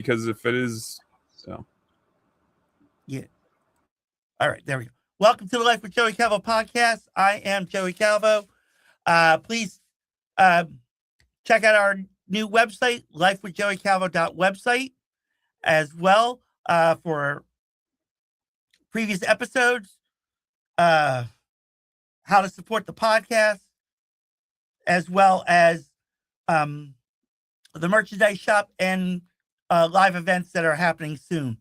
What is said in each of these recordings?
because if it is, so. Yeah. All right, there we go. Welcome to the Life with Joey Calvo podcast. I am Joey Calvo. Please check out our new website, lifewithjoeycalvo.website, as well for previous episodes, how to support the podcast, as well as the merchandise shop and live events that are happening soon.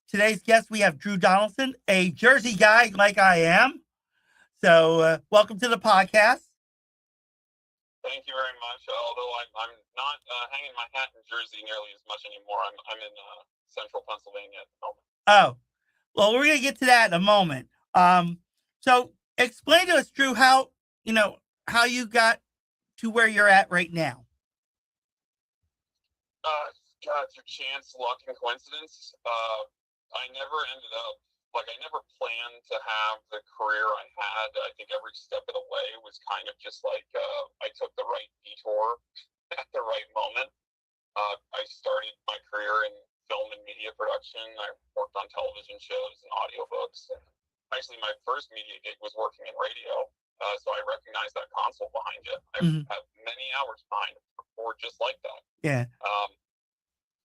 Today's guest, we have Drew Donaldson, a Jersey guy like I am. So welcome to the podcast. Thank you very much. Although I'm not hanging my hat in Jersey nearly as much anymore. I'm in central Pennsylvania at the moment. Oh, well, we're going to get to that in a moment. So explain to us, Drew, how you got to where you're at right now. Through chance, luck, and coincidence. I never ended up, I never planned to have the career I had. I think every step of the way was kind of just I took the right detour at the right moment. I started my career in film and media production. I worked on television shows and audiobooks. And actually, my first media gig was working in radio. So I recognize that console behind you. I have many hours behind or just like that. Yeah.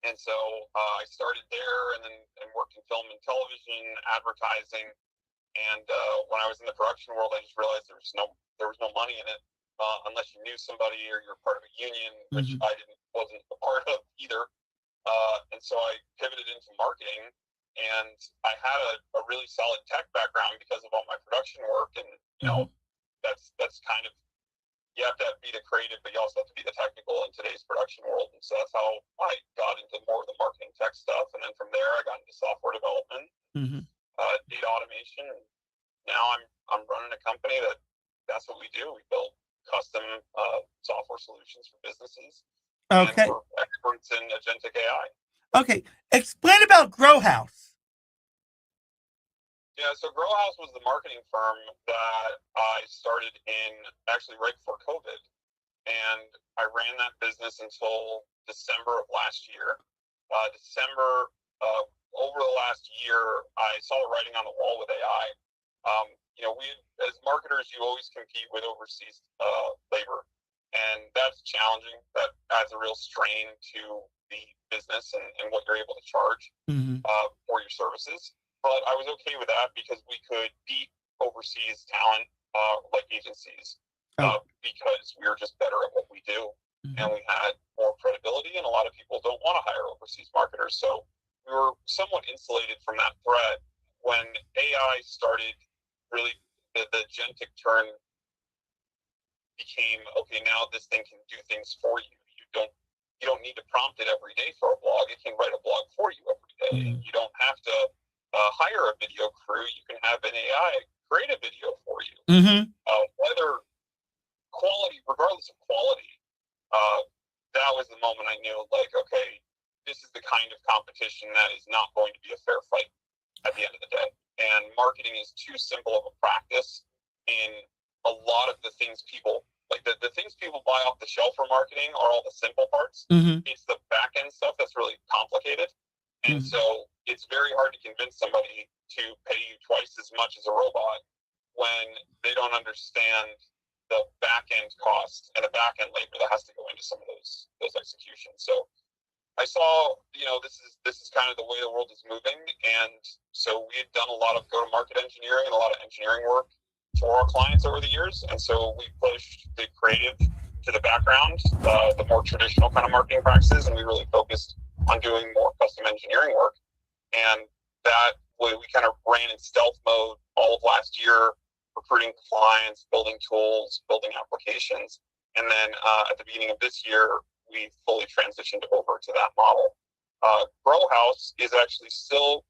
And so I started there and then worked in film and television, advertising. And when I was in the production world, I just realized there was no money in it unless you knew somebody or you're part of a union, which I wasn't a part of either. And so I pivoted into marketing, and I had a really solid tech background because of all my production work. And, that's kind of, you have to be the creative, but you also have to be the technical in today's production world. And so that's how I got into more of the marketing tech stuff. And then from there, I got into software development, data automation. And now I'm running a company that's what we do. We build custom software solutions for businesses. Okay. And we're experts in agentic AI. Okay. Explain about Grow House. Yeah, so Grow House was the marketing firm that I started in actually right before COVID. And I ran that business until December of last year. Over the last year, I saw the writing on the wall with AI. We as marketers, you always compete with overseas labor. And that's challenging. That adds a real strain to the business and what you're able to charge for your services. But I was okay with that because we could beat overseas talent like agencies because we were just better at what we do. And we had more credibility, and a lot of people don't want to hire overseas marketers. So we were somewhat insulated from that threat. When AI started, really the agentic turn became, okay, now this thing can do things for you. You don't need to prompt it every day for a blog. It can write a blog for you every day. And you don't have to hire a video crew. You can have an AI create a video for you. Whether quality, regardless of quality, that was the moment I knew, okay, this is the kind of competition that is not going to be a fair fight at the end of the day. And marketing is too simple of a practice in a lot of the things people, the things people buy off the shelf for marketing are all the simple parts. It's the back end stuff that's really complicated. And so it's very hard to convince somebody to pay you twice as much as a robot when they don't understand the back end cost and the back end labor that has to go into some of those executions. So I saw, this is kind of the way the world is moving. And so we had done a lot of go-to-market engineering and a lot of engineering work for our clients over the years. And so we pushed the creative to the background, the more traditional kind of marketing practices, and we really focused on doing more custom engineering work. And that way we kind of ran in stealth mode all of last year, recruiting clients, building tools, building applications. And then at the beginning of this year, we fully transitioned over to that model. Grow House is actually still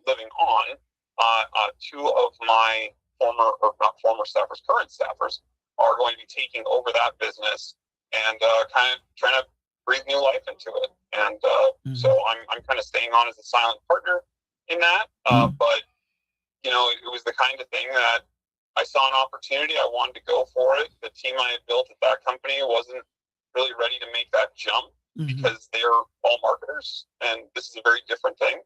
living on. Two of my current staffers are going to be taking over that business and kind of trying to breathe new life into it. And so I'm kind of staying on as a silent partner in that. But, it was the kind of thing that I saw an opportunity. I wanted to go for it. The team I had built at that company wasn't really ready to make that jump. because they're all marketers, and this is a very different thing.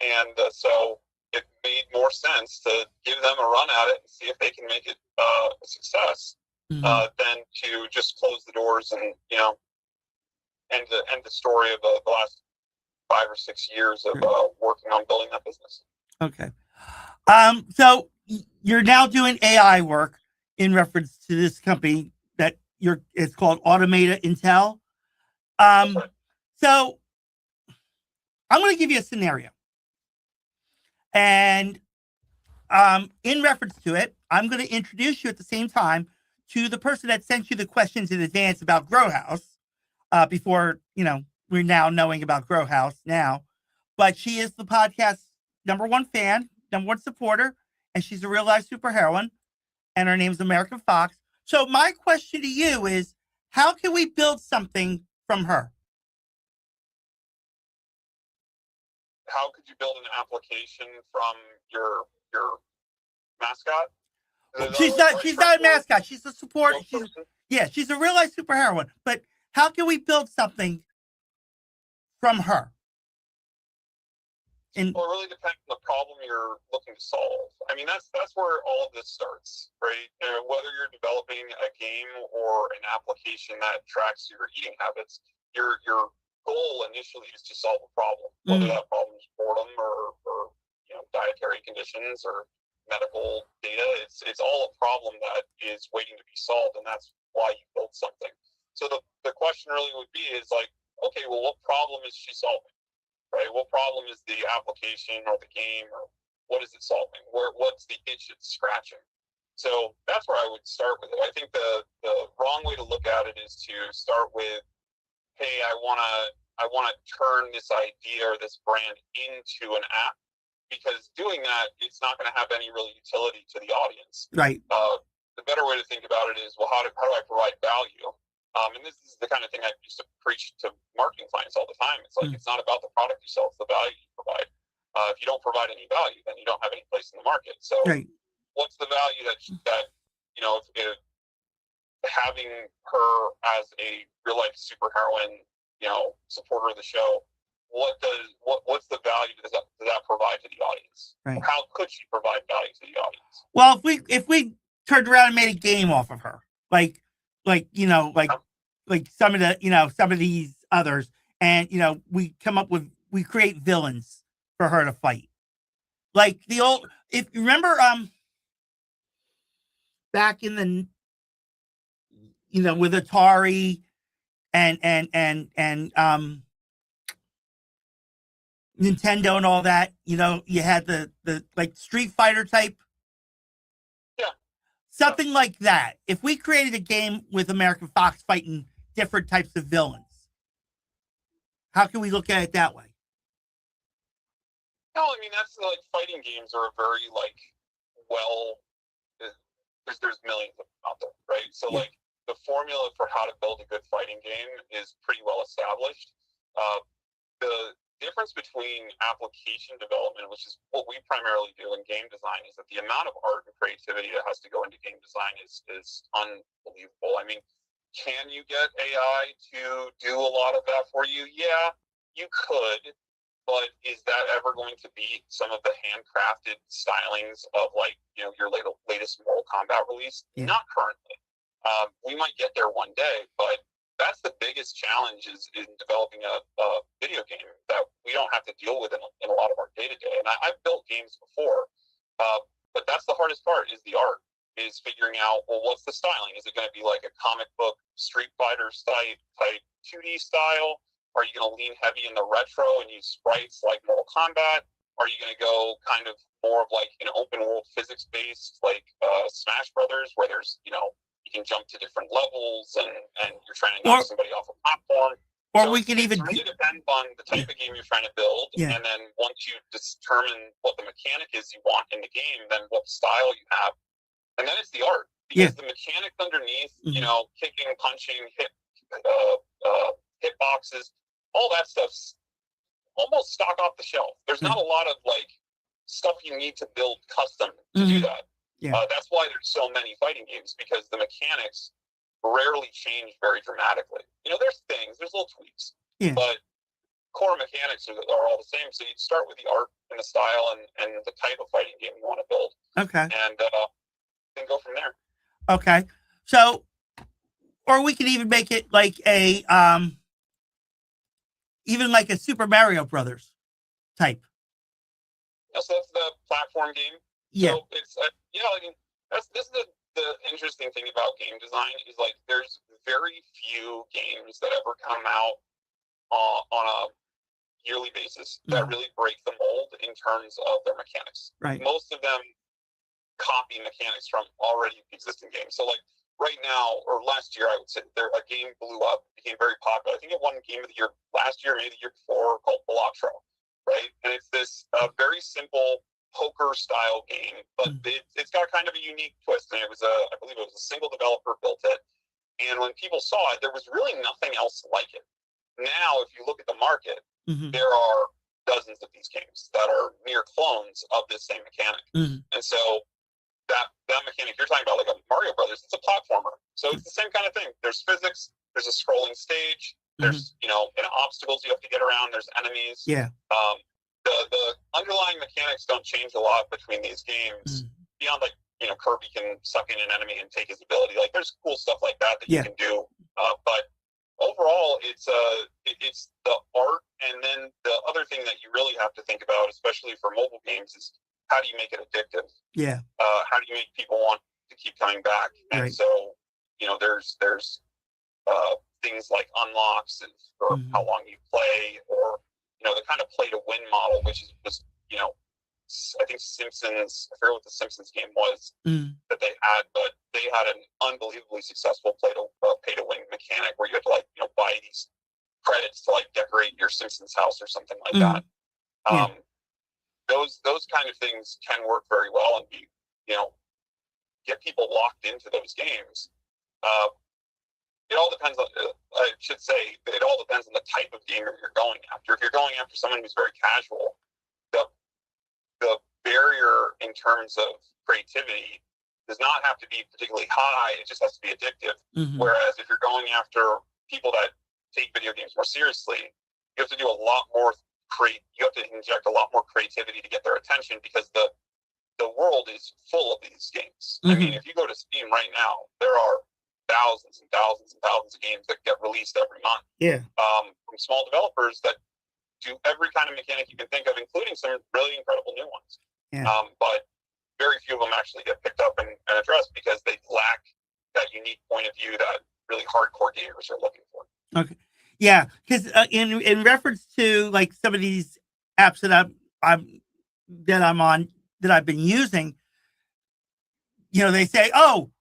And so it made more sense to give them a run at it and see if they can make it a success than to just close the doors and, end the story of the last 5 or 6 years of working on building that business. Okay. So you're now doing AI work in reference to this company that it's called Automata Intel. So I'm going to give you a scenario. And in reference to it, I'm going to introduce you at the same time to the person that sent you the questions in advance about Grow House before, we're now knowing about Grow House now. But she is the podcast's #1 fan, #1 supporter, and she's a real life superheroine, and her name's American Fox. So my question to you is, how can we build something from her? How could you build an application from your mascot? She's not a mascot. She's a support. She's a real life superheroine. But how can we build something from her? Well, it really depends on the problem you're looking to solve. I mean, that's where all of this starts, right? Whether you're developing a game or an application that tracks your eating habits, your goal initially is to solve a problem, whether that problem is boredom or dietary conditions or medical data. It's all a problem that is waiting to be solved, and that's why you build something. So the question really would be is like, okay, well, what problem is she solving? Right? What problem is the application or the game, or what is it solving? What's the itch it's scratching? So that's where I would start with it. I think the wrong way to look at it is to start with, hey, I wanna turn this idea or this brand into an app, because doing that, it's not going to have any real utility to the audience. Right. The better way to think about it is, well, how do I provide value? And this is the kind of thing I used to preach to marketing clients all the time. It's like, it's not about the product you sell, it's the value you provide. If you don't provide any value, then you don't have any place in the market. So what's the value that if having her as a real life superheroine, supporter of the show, what's the value does that provide to the audience? Right. How could she provide value to the audience? Well, if we turned around and made a game off of her, like some of these others, and we create villains for her to fight, like the old, if you remember, back in the, with Atari and Nintendo and all that, you had the like Street Fighter type. Something like that. If we created a game with American Fox fighting different types of villains, how can we look at it that way? No, I mean, that's like, fighting games are a very there's millions of them out there, right? So like the formula for how to build a good fighting game is pretty well established. The difference between application development, which is what we primarily do in game design, is that the amount of art and creativity that has to go into game design is unbelievable. I mean, can you get AI to do a lot of that for you? Yeah, you could, but is that ever going to beat some of the handcrafted stylings of your latest Mortal Kombat release? Not currently. We might get there one day, but that's the biggest challenge is in developing a video game that we don't have to deal with in a lot of our day-to-day. And I've built games before, but that's the hardest part, is the art, is figuring out, well, what's the styling? Is it going to be like a comic book Street Fighter type 2D style? Are you going to lean heavy in the retro and use sprites like Mortal Kombat? Are you going to go kind of more of like an open world physics based like Smash Brothers, where there's you can jump to different levels and you're trying to knock somebody off a platform? Or so we can even really depend on the type of game you're trying to build, and then once you determine what the mechanic is you want in the game, then what style you have, and then it's the art, because the mechanics underneath, kicking, punching, hit boxes, all that stuff's almost stock off the shelf. There's not a lot of stuff you need to build custom to do that. That's why there's so many fighting games, because the mechanics rarely change very dramatically. There's little tweaks, but core mechanics are all the same. So you'd start with the art and the style and the type of fighting game you want to build. Okay. And then go from there. Okay. So, or we could even make it like a Super Mario Brothers type. So that's the platform game. Yeah. So it's this is the interesting thing about game design is like there's very few games that ever come out on a yearly basis that really break the mold in terms of their mechanics. Right. Most of them copy mechanics from already existing games. So like right now or last year, I would say a game blew up, became very popular. I think it won Game of the Year last year, maybe the year before, called Electro, right? And it's this very simple poker style game, but it's got kind of a unique twist. And I believe it was a single developer built it. And when people saw it, there was really nothing else like it. Now, if you look at the market, there are dozens of these games that are near clones of this same mechanic. And so that mechanic you're talking about, like a Mario Brothers, it's a platformer. So it's the same kind of thing. There's physics, there's a scrolling stage, there's obstacles you have to get around, there's enemies. Yeah. The underlying mechanics don't change a lot between these games beyond like Kirby can suck in an enemy and take his ability. Like there's cool stuff like that you can do. But overall, it's the art, and then the other thing that you really have to think about, especially for mobile games, is how do you make it addictive? Yeah. How do you make people want to keep coming back? And so there's things like unlocks or how long you play, or the kind of play to win model, which is just I think Simpsons, I forget what the Simpsons game was that they had, but they had an unbelievably successful pay to win mechanic where you had to buy these credits to decorate your Simpsons house or something like that. Those kind of things can work very well and be get people locked into those games. It all depends on, I should say, it all depends on the type of gamer you're going after. If you're going after someone who's very casual, the barrier in terms of creativity does not have to be particularly high. It just has to be addictive. Whereas if you're going after people that take video games more seriously, you have to do a lot more you have to inject a lot more creativity to get their attention, because the world is full of these games. I mean, if you go to Steam right now, there are thousands and thousands and thousands of games that get released every month. From small developers that do every kind of mechanic you can think of, including some really incredible new ones. But very few of them actually get picked up and addressed because they lack that unique point of view that really hardcore gamers are looking for. Okay. Yeah, because in reference to like some of these apps that I'm on, that I've been using, they say, oh,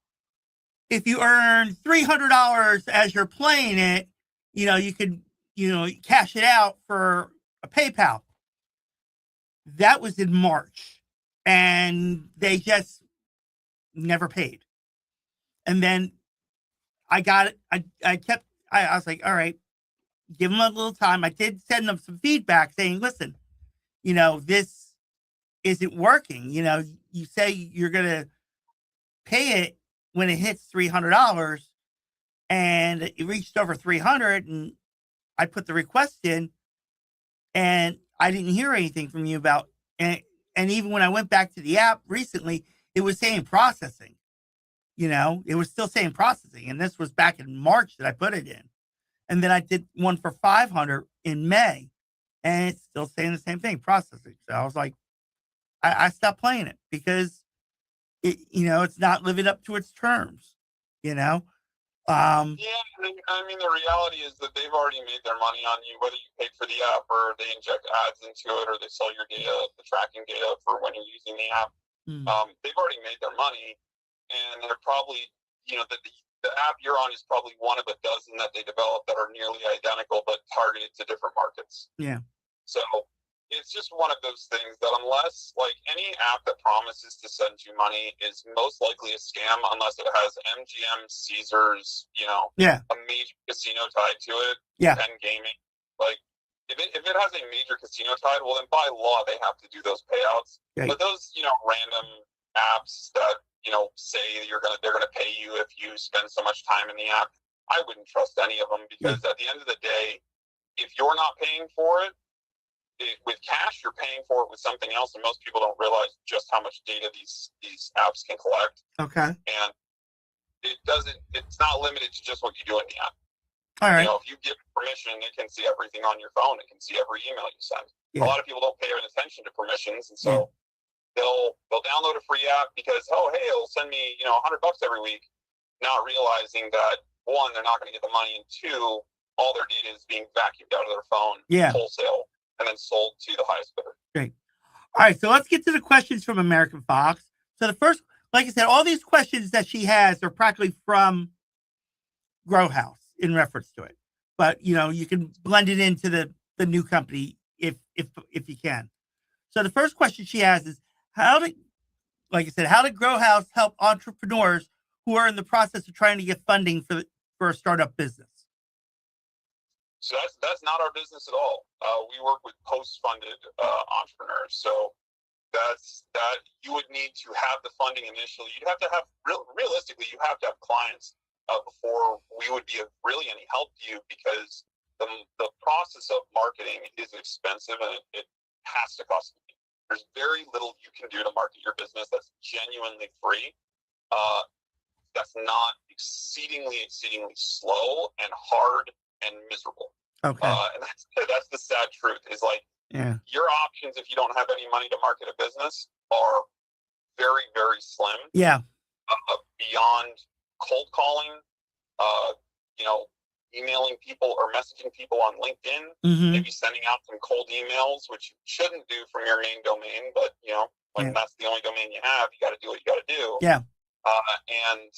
if you earn $300 as you're playing it, you could, cash it out for a PayPal. That was in March, and they just never paid. And then I got it. I was like, all right, give them a little time. I did send them some feedback saying, listen, this isn't working. You say you're going to pay it when it hits $300, and it reached over 300, and I put the request in, and I didn't hear anything from you about, and even when I went back to the app recently, it was saying processing. It was still saying processing, and this was back in March that I put it in. And then I did one for 500 in May, and it's still saying the same thing, processing. So I was like, I stopped playing it because it's not living up to its terms. Yeah, I mean, the reality is that they've already made their money on you, whether you paid for the app or they inject ads into it or they sell your data, the tracking data for when you're using the app. They've already made their money, and they're probably, the app you're on is probably one of a dozen that they develop that are nearly identical but targeted to different markets. Yeah. So it's just one of those things that unless, like, any app that promises to send you money is most likely a scam unless it has MGM, Caesars, a major casino tied to it, Penn Gaming. Like, if it has a major casino tied, well, then by law they have to do those payouts. Right. But those, random apps that say they're gonna pay you if you spend so much time in the app. I wouldn't trust any of them because at the end of the day, if you're not paying for it, with cash, you're paying for it with something else, and most people don't realize just how much data these apps can collect. Okay. And it's not limited to just what you do in the app. All right. If you give permission, it can see everything on your phone. It can see every email you send. Yeah. A lot of people don't pay attention to permissions, and so they'll download a free app because, hey, it'll send me $100 every week, not realizing that one, they're not going to get the money, and two, all their data is being vacuumed out of their phone wholesale and then sold to the highest bidder. Great. All right, so let's get to the questions from American Fox. So the first, like I said, all these questions that she has are practically from Grow House in reference to it, but you can blend it into the new company if you can. So the first question she has is how did Grow House help entrepreneurs who are in the process of trying to get funding for a startup business? So that's not our business at all. We work with post-funded entrepreneurs. So that you would need to have the funding initially. You'd have to have realistically, you have to have clients before we would be of really any help to you, because the process of marketing is expensive and it has to cost money. There's very little you can do to market your business that's genuinely free. That's not exceedingly slow and hard and miserable. Okay. And that's the sad truth is your options, if you don't have any money to market a business, are very, very slim. Yeah. Beyond cold calling, emailing people or messaging people on LinkedIn, maybe sending out some cold emails, which you shouldn't do from your main domain, but when that's the only domain you have, you got to do what you got to do. Yeah. And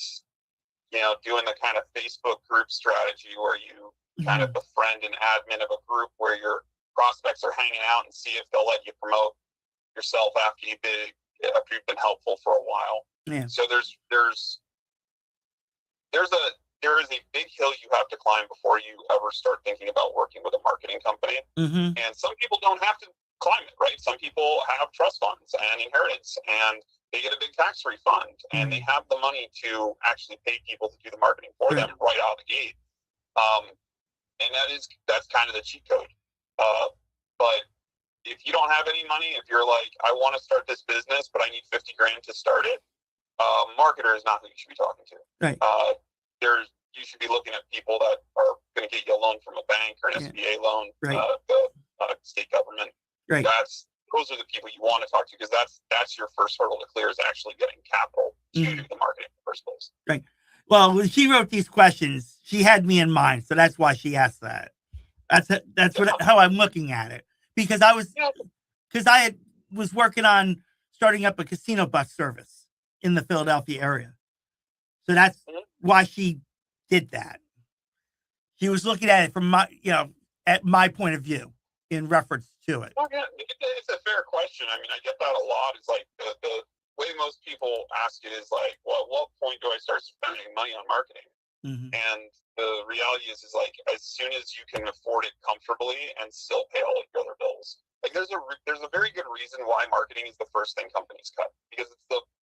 doing the kind of Facebook group strategy where you kind of befriend an admin of a group where your prospects are hanging out and see if they'll let you promote yourself after you've been helpful for a while. Yeah. So there is a big hill you have to climb before you ever start thinking about working with a marketing company. And some people don't have to climb it, right? Some people have trust funds and inheritance, and they get a big tax refund, and they have the money to actually pay people to do the marketing for them right out of the gate. And that's kind of the cheat code. But if you don't have any money, if you're like, I want to start this business, but I need $50,000 to start it, marketer is not who you should be talking to. Right. You should be looking at people that are going to get you a loan from a bank or an SBA loan, the state government. Right. Those are the people you want to talk to, because that's your first hurdle to clear, is actually getting capital to do the marketing in the first place. Right. Well, when she wrote these questions, she had me in mind, so that's why she asked that. That's how I'm looking at it, because I was working on starting up a casino bus service in the Philadelphia area, so that's why she did that. She was looking at it from my point of view in reference to it. Well, yeah, it's a fair question. I mean, I get that a lot. It's like the way most people ask it is like, well, at what point do I start spending money on marketing? And the reality is like, as soon as you can afford it comfortably and still pay all of your other bills. Like there's a very good reason why marketing is the first thing companies cut, because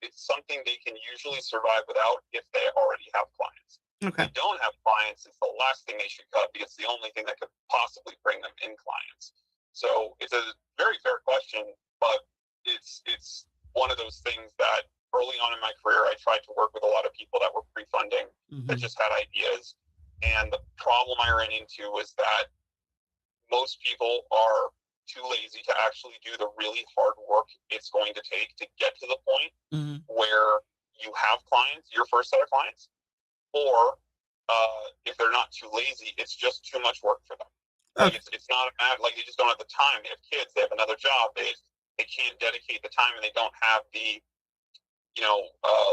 it's something they can usually survive without if they already have clients. Okay. If they don't have clients, it's the last thing they should cut, because it's the only thing that could possibly bring them in clients. So it's a very fair question, but it's one of those things that early on in my career, I tried to work with a lot of people that were pre-funding that just had ideas. And the problem I ran into was that most people are too lazy to actually do the really hard work it's going to take to get to the point where you have clients, your first set of clients, or if they're not too lazy, it's just too much work for them. Like it's not a matter, like they just don't have the time. They have kids, they have another job, they can't dedicate the time, and they don't have the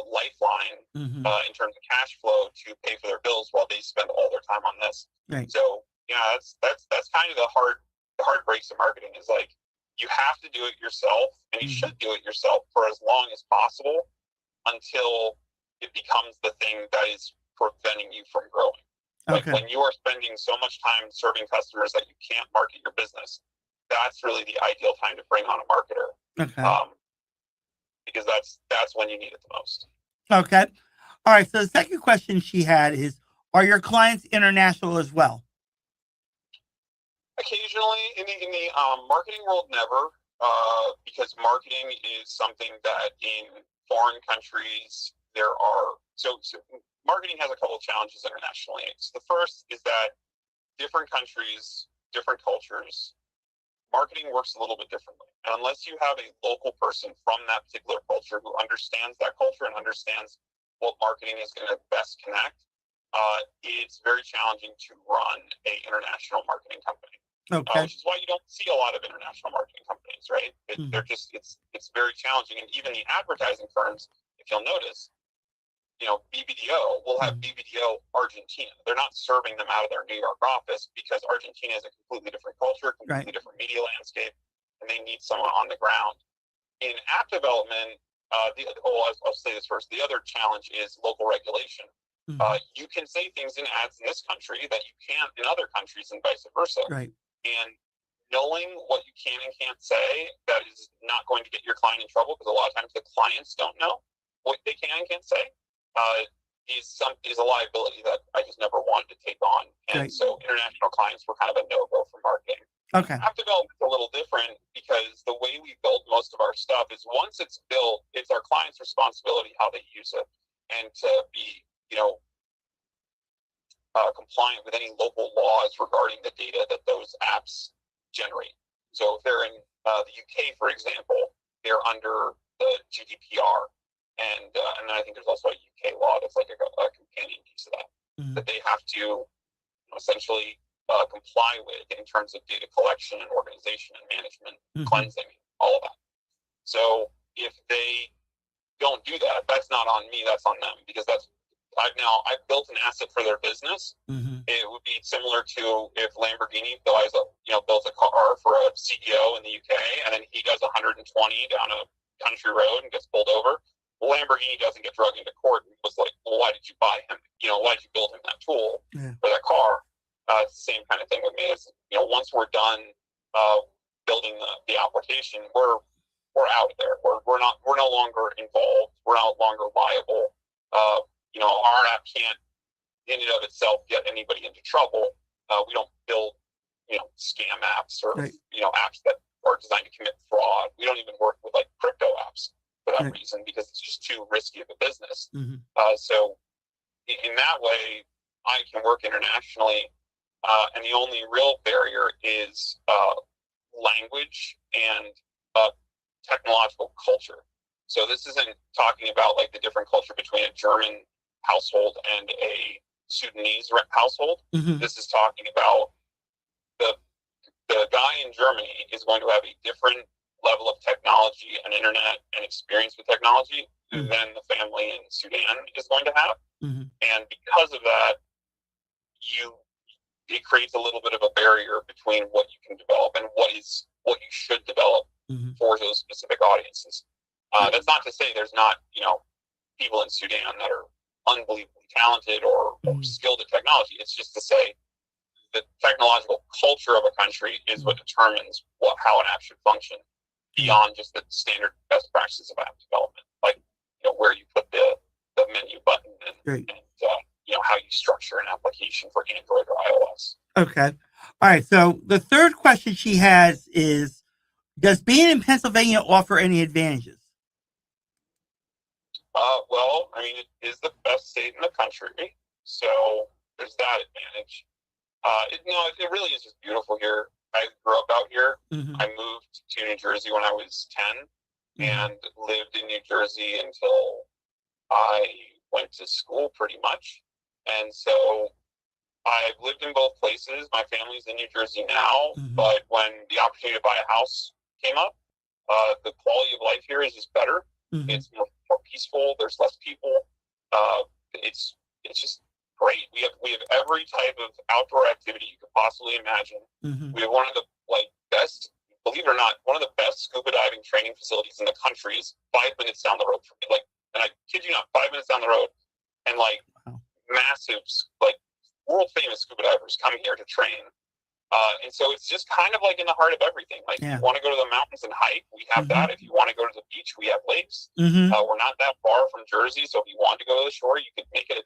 lifeline in terms of cash flow to pay for their bills while they spend all their time on this. Right. So that's kind of the hard breaks of marketing, is like you have to do it yourself, and you should do it yourself for as long as possible until it becomes the thing that is preventing you from growing. Like when you are spending so much time serving customers that you can't market your business, that's really the ideal time to bring on a marketer. Okay. Because that's when you need it the most. Okay. All right. So the second question she had is, are your clients international as well? Occasionally, in the marketing world, never, because marketing is something that in foreign countries there are. So marketing has a couple of challenges internationally. So the first is that different countries, different cultures, marketing works a little bit differently. And unless you have a local person from that particular culture who understands that culture and understands what marketing is going to best connect, it's very challenging to run an international marketing company. Okay. Which is why you don't see a lot of international marketing companies, right? They're just it's very challenging, and even the advertising firms, if you'll notice, BBDO will have BBDO Argentina. They're not serving them out of their New York office because Argentina is a completely different culture, completely different media landscape, and they need someone on the ground. In app development, I'll say this first. The other challenge is local regulation. You can say things in ads in this country that you can't in other countries, and vice versa. Right. And knowing what you can and can't say, that is not going to get your client in trouble, because a lot of times the clients don't know what they can and can't say, is a liability that I just never wanted to take on. And so international clients were kind of a no-go for marketing. Okay. App development is a little different, because the way we build most of our stuff is once it's built, it's our client's responsibility how they use it, and to be, compliant with any local laws regarding the data that those apps generate. So if they're in the UK, for example, they're under the GDPR, and then I think there's also a UK law that's like a companion piece of that, that they have to essentially comply with in terms of data collection and organization and management, cleansing, all of that. So if they don't do that, that's not on me, that's on them, because I've built an asset for their business. It would be similar to if Lamborghini built a car for a CEO in the UK, and then he does 120 down a country road and gets pulled over. Well, Lamborghini doesn't get dragged into court and was like, well, why did you buy him? Why did you build him that tool for that car? It's the same kind of thing with me. Is once we're done building the application, we're out of there. We're no longer involved. We're no longer liable. Our app can't, in and of itself, get anybody into trouble. We don't build, scam apps or apps that are designed to commit fraud. We don't even work with like crypto apps for that reason, because it's just too risky of a business. So in that way, I can work internationally, and the only real barrier is language and technological culture. So this isn't talking about like the different culture between a German household and a Sudanese household. This is talking about the guy in Germany is going to have a different level of technology and internet and experience with technology than the family in Sudan is going to have. And because of that, it creates a little bit of a barrier between what you can develop and what you should develop for those specific audiences. That's not to say there's not, people in Sudan that are unbelievably talented or skilled at technology. It's just to say the technological culture of a country is what determines how an app should function, beyond just the standard best practices of app development, like where you put the menu button and how you structure an application for Android or iOS. Okay. All right. So the third question she has is, does being in Pennsylvania offer any advantages? Well, I mean, it is the best state in the country, so there's that advantage. It really is just beautiful here. I grew up out here. I moved to New Jersey when I was 10 and lived in New Jersey until I went to school pretty much. And so I've lived in both places. My family's in New Jersey now, but when the opportunity to buy a house came up, the quality of life here is just better. It's more peaceful. There's less people. It's just great. We have every type of outdoor activity you could possibly imagine. We have one of the best, believe it or not, one of the best scuba diving training facilities in the country is 5 minutes down the road from me. And I kid you not, 5 minutes down the road, and massive, world famous scuba divers come here to train. And so it's just kind of like in the heart of everything. Like, if you want to go to the mountains and hike, we have that. If you want to go to the beach, we have lakes. We're not that far from Jersey, so if you want to go to the shore, you could make it a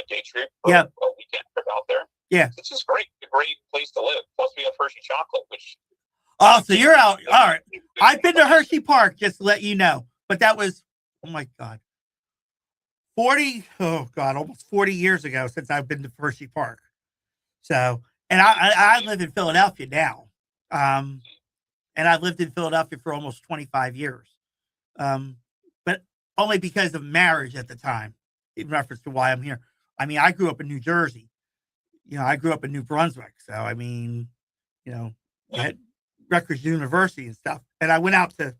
day trip or a weekend trip out there. Yeah, it's just great. It's a great place to live. Plus, we have Hershey chocolate, which. Oh, so you're out. All right. I've been to Hershey Park, just to let you know, but that was, oh my God, almost 40 years ago since I've been to Hershey Park. So, and I live in Philadelphia now. And I've lived in Philadelphia for almost 25 years. But only because of marriage at the time, in reference to why I'm here. I mean, I grew up in New Jersey. I grew up in New Brunswick. So, I mean, I had Rutgers University and stuff. And I went out to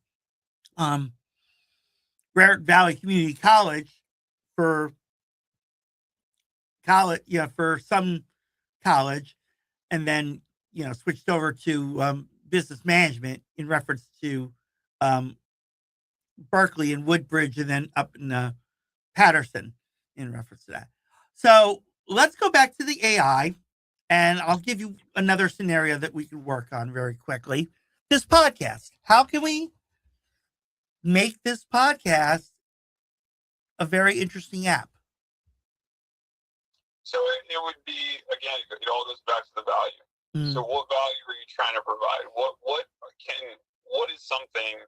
Raritan Valley Community College for some college, and then switched over to business management in reference to Berkeley and Woodbridge, and then up in Patterson in reference to that. So let's go back to the AI, and I'll give you another scenario that we can work on very quickly. This podcast. How can we make this podcast a very interesting app? So it would be, again, it all goes back to the value. So what value are you trying to provide? What is something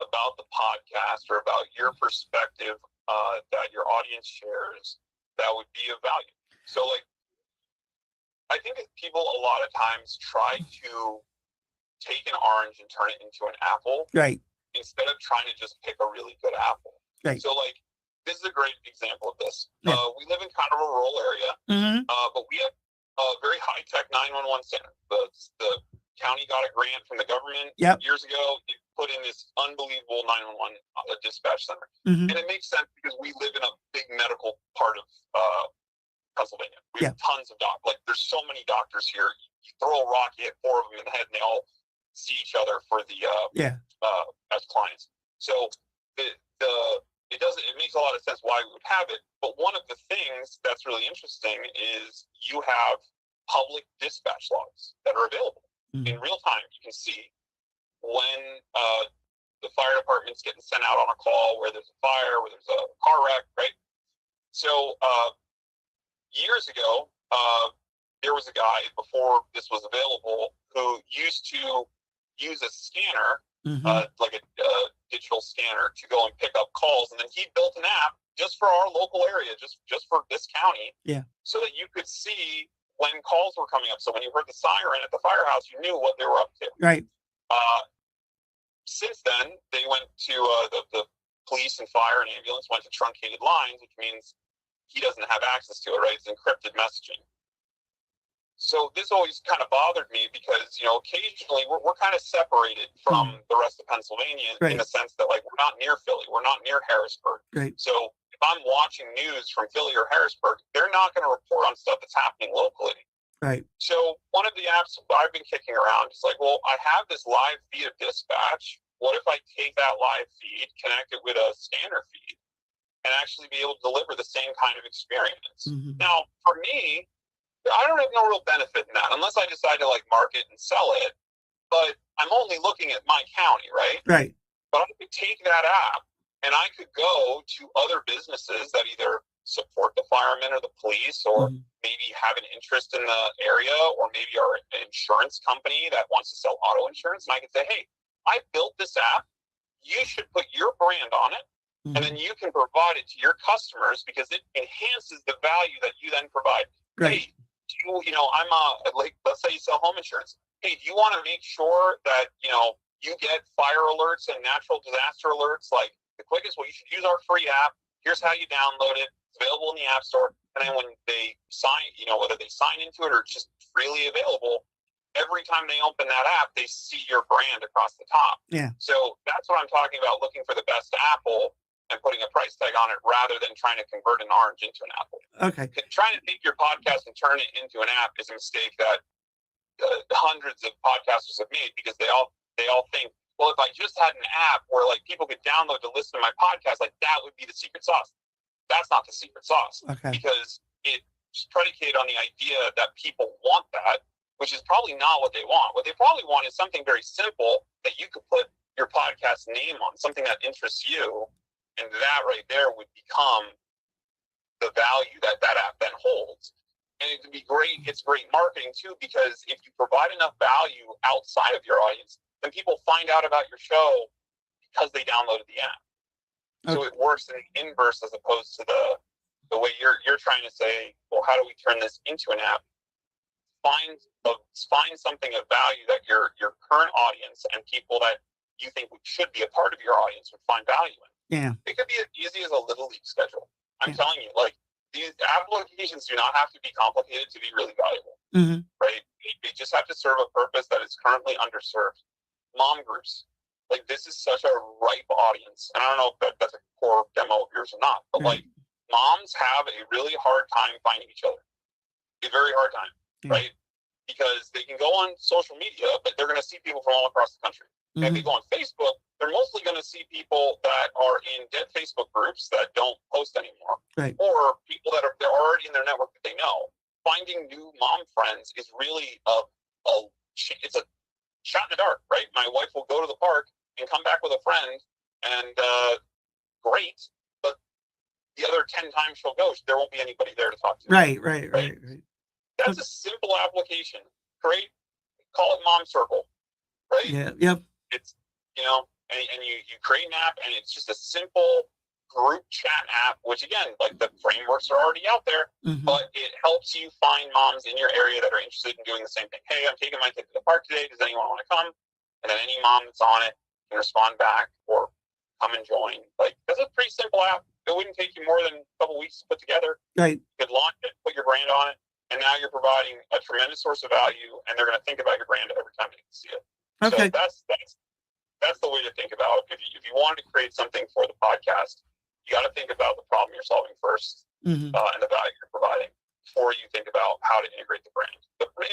about the podcast or about your perspective that your audience shares that would be of value? So, like, I think that people a lot of times try to take an orange and turn it into an apple, right? Instead of trying to just pick a really good apple, right? So, like, this is a great example of this. Yeah. We live in kind of a rural area, but we have a very high-tech 911 center. The county got a grant from the government years ago. It put in this unbelievable 911 dispatch center. And it makes sense because we live in a big medical part of Pennsylvania. We have tons of doctors. Like, there's so many doctors here. You throw a rock, you hit 4 of them in the head, and they all see each other for the as clients. So it makes a lot of sense why we would have it. But one of the things that's really interesting is you have public dispatch logs that are available in real time. You can see when the fire department's getting sent out on a call where there's a fire, where there's a car wreck, right? So years ago, there was a guy before this was available who used to use a scanner, like a digital scanner, to go and pick up calls, and then he built an app just for our local area, just for this county, so that you could see when calls were coming up. So when you heard the siren at the firehouse, you knew what they were up to. Right. Since then, they went to the police and fire and ambulance went to truncated lines, which means he doesn't have access to it. Right? It's encrypted messaging. So this always kind of bothered me because, occasionally we're kind of separated from the rest of Pennsylvania in the sense that, like, we're not near Philly. We're not near Harrisburg. Right. So if I'm watching news from Philly or Harrisburg, they're not going to report on stuff that's happening locally. Right. So one of the apps I've been kicking around is like, well, I have this live feed of dispatch. What if I take that live feed, connect it with a scanner feed, and actually be able to deliver the same kind of experience? Now, for me, I don't have no real benefit in that unless I decide to, like, market and sell it. But I'm only looking at my county, right? Right. But I could take that app and I could go to other businesses that either support the firemen or the police, or maybe have an interest in the area, or maybe are an insurance company that wants to sell auto insurance. And I could say, hey, I built this app. You should put your brand on it. And then you can provide it to your customers because it enhances the value that you then provide. Right. Hey, I'm like, let's say you sell home insurance. Hey, do you want to make sure that, you get fire alerts and natural disaster alerts like the quickest? Well, you should use our free app. Here's how you download it. It's available in the App Store. And then when they sign, whether they sign into it or just freely available, every time they open that app, they see your brand across the top. Yeah. So that's what I'm talking about, looking for the best apple and putting a price tag on it rather than trying to convert an orange into an apple. Okay. Trying to take your podcast and turn it into an app is a mistake that hundreds of podcasters have made, because they all think, well, if I just had an app where, like, people could download to listen to my podcast, like, that would be the secret sauce. That's not the secret sauce. Okay. Because it's predicated on the idea that people want that, which is probably not what they want. What they probably want is something very simple that you could put your podcast name on, something that interests you, and that right there would become the value that app then holds. And it could be great. It's great marketing too, because if you provide enough value outside of your audience, then people find out about your show because they downloaded the app. Okay. So it works in the inverse as opposed to the way you're trying to say, well, how do we turn this into an app? Find something of value that your current audience and people that you think should be a part of your audience would find value in. Yeah. It could be as easy as a little league schedule. I'm telling you, like, these applications do not have to be complicated to be really valuable, right? They just have to serve a purpose that is currently underserved. Mom groups, like, this is such a ripe audience, and I don't know if that's a core demo of yours or not, but like, moms have a really hard time finding each other, a very hard time, right? Because they can go on social media, but they're going to see people from all across the country. And if they go on Facebook, they're mostly going to see people that are in dead Facebook groups that don't post anymore, or people that they're already in their network that they know. Finding new mom friends is really it's a shot in the dark, right? My wife will go to the park and come back with a friend, and great, but the other 10 times she'll go, there won't be anybody there to talk to. Right. That's a simple application. Call it Mom Circle, right? Yeah. Yep. It's, and you create an app, and it's just a simple group chat app, which again, like, the frameworks are already out there, but it helps you find moms in your area that are interested in doing the same thing. Hey, I'm taking my kid to the park today. Does anyone want to come? And then any mom that's on it can respond back or come and join. Like, that's a pretty simple app. It wouldn't take you more than a couple weeks to put together. Right. You could launch it, put your brand on it, and now you're providing a tremendous source of value, and they're going to think about your brand every time they can see it. Okay. So that's the way to think about it. If you wanted to create something for the podcast, you got to think about the problem you're solving first, and the value you're providing before you think about how to integrate the brand. The brand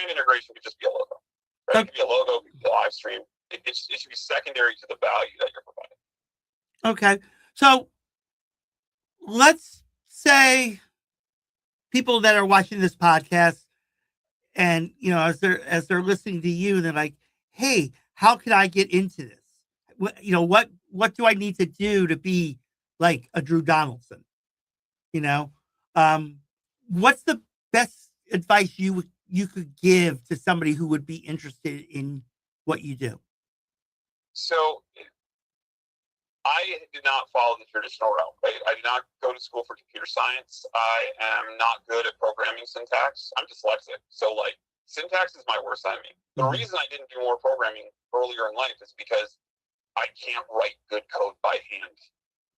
integration could just be a logo. Right? It could be a logo, it could be a live stream. It should be secondary to the value that you're providing. Okay. So let's say people that are watching this podcast, and as they're listening to you, they're like, hey, how can I get into this? What do I need to do to be like a Drew Donaldson? What's the best advice you could give to somebody who would be interested in what you do? So I did not follow the traditional route, right? I did not go to school for computer science. I am not good at programming syntax. I'm dyslexic. So, like, syntax is my worst enemy. The reason I didn't do more programming earlier in life is because I can't write good code by hand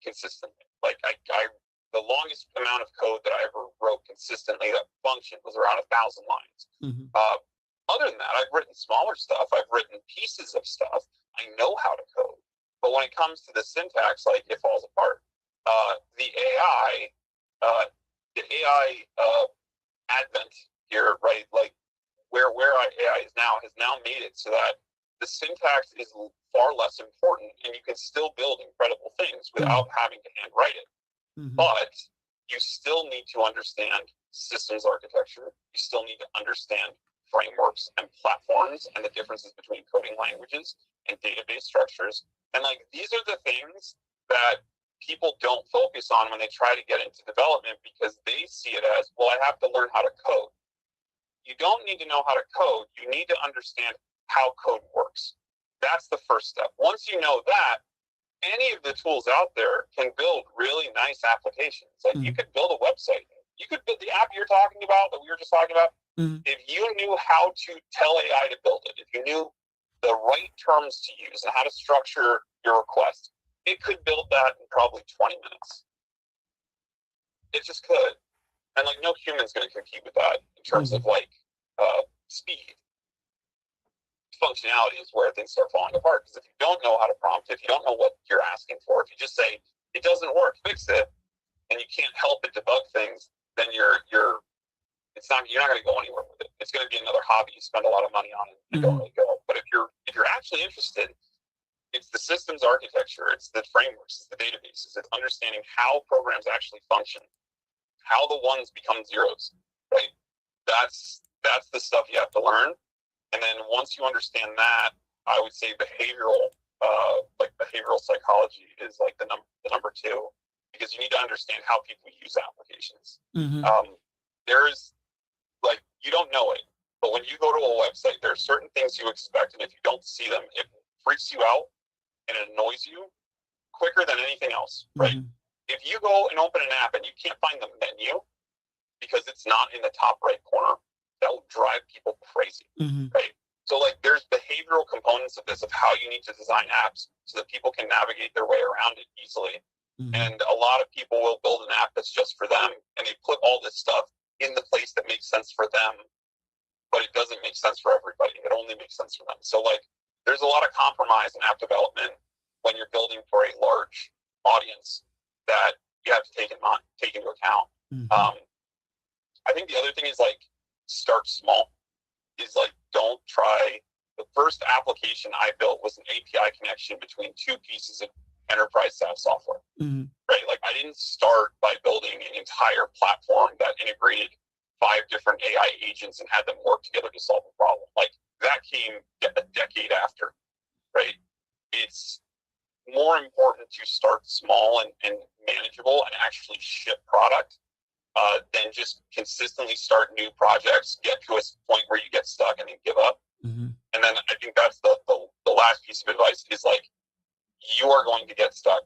consistently. Like, the longest amount of code that I ever wrote consistently that functioned was around 1,000 lines. Other than that, I've written smaller stuff. I've written pieces of stuff. I know how to code. But when it comes to the syntax, like, it falls apart. The AI advent here, right? Like, where AI is now has now made it so that the syntax is far less important, and you can still build incredible things without having to handwrite it. But you still need to understand systems architecture. You still need to understand frameworks and platforms and the differences between coding languages and database structures. And, like, these are the things that people don't focus on when they try to get into development, because they see it as, well, I have to learn how to code. You don't need to know how to code. You need to understand how code works. That's the first step. Once you know that, any of the tools out there can build really nice applications. Like, you could build a website. You could build the app you're talking about, that we were just talking about. If you knew how to tell AI to build it, if you knew the right terms to use and how to structure your request, it could build that in probably 20 minutes. It just could. And, like, no human's going to compete with that in terms of, like, speed. Functionality is where things start falling apart, because if you don't know how to prompt, if you don't know what you're asking for, if you just say it doesn't work, fix it, and you can't help but debug things, then you're not going to go anywhere with it. It's going to be another hobby you spend a lot of money on and don't really go. But if you're actually interested, it's the systems architecture, it's the frameworks, it's the databases, it's understanding how programs actually function, how the ones become zeros, right? That's that's the stuff you have to learn. And then once you understand that, I would say behavioral psychology is like the number two, because you need to understand how people use applications. There's like, you don't know it, but when you go to a website, there are certain things you expect, and if you don't see them, it freaks you out and it annoys you quicker than anything else, right? If you go and open an app and you can't find the menu because it's not in the top right corner, that will drive people crazy, right? So like, there's behavioral components of this, of how you need to design apps so that people can navigate their way around it easily. And a lot of people will build an app that's just for them, and they put all this stuff in the place that makes sense for them, but it doesn't make sense for everybody. It only makes sense for them. So like, there's a lot of compromise in app development when you're building for a large audience that you have to take into account. I think the other thing is like, start small. Is like, don't try. The first application I built was an API connection between two pieces of enterprise SaaS software, right? Like, I didn't start by building an entire platform that integrated 5 different AI agents and had them work together to solve a problem. Like, that came a decade after, right? It's more important to start small and manageable and actually ship product than just consistently start new projects, get to a point where you get stuck and then give up. And then I think that's the last piece of advice is like, you are going to get stuck.